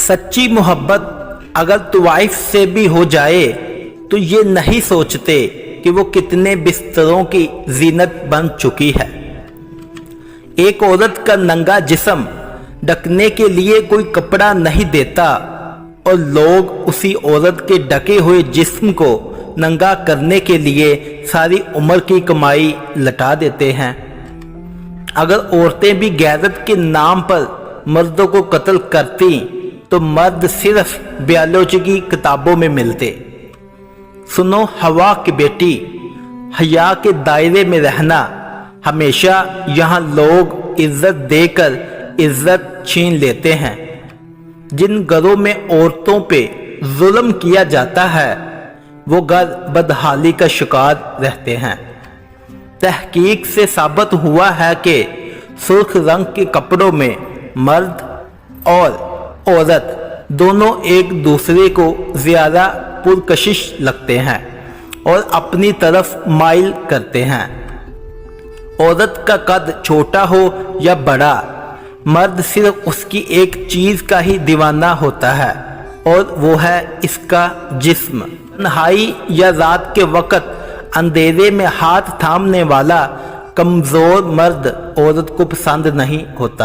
सच्ची मोहब्बत अगर तवाइफ से भी हो जाए तो ये नहीं सोचते कि वो कितने बिस्तरों की जीनत बन चुकी है। एक औरत का नंगा जिस्म ढकने के लिए कोई कपड़ा नहीं देता और लोग उसी औरत के ढके हुए जिस्म को नंगा करने के लिए सारी उम्र की कमाई लटा देते हैं। अगर औरतें भी गैरत के नाम पर मर्दों को कत्ल करती तो मर्द सिर्फ बायोलॉजी की किताबों में मिलते। सुनो हवा की बेटी, हया के दायरे में रहना। हमेशा यहाँ लोग इज्जत देकर इज्जत छीन लेते हैं। जिन घरों में औरतों पे जुल्म किया जाता है वो घर बदहाली का शिकार रहते हैं। तहकीक से साबित हुआ है कि सुर्ख रंग के कपड़ों में मर्द और औरत दोनों एक दूसरे को ज़्यादा पुरकशिश लगते हैं और अपनी तरफ माइल करते हैं। औरत का कद छोटा हो या बड़ा, मर्द सिर्फ उसकी एक चीज़ का ही दीवाना होता है और वो है इसका जिस्म। तन्हाई या रात के वक़्त अंधेरे में हाथ थामने वाला कमज़ोर मर्द औरत को पसंद नहीं होता।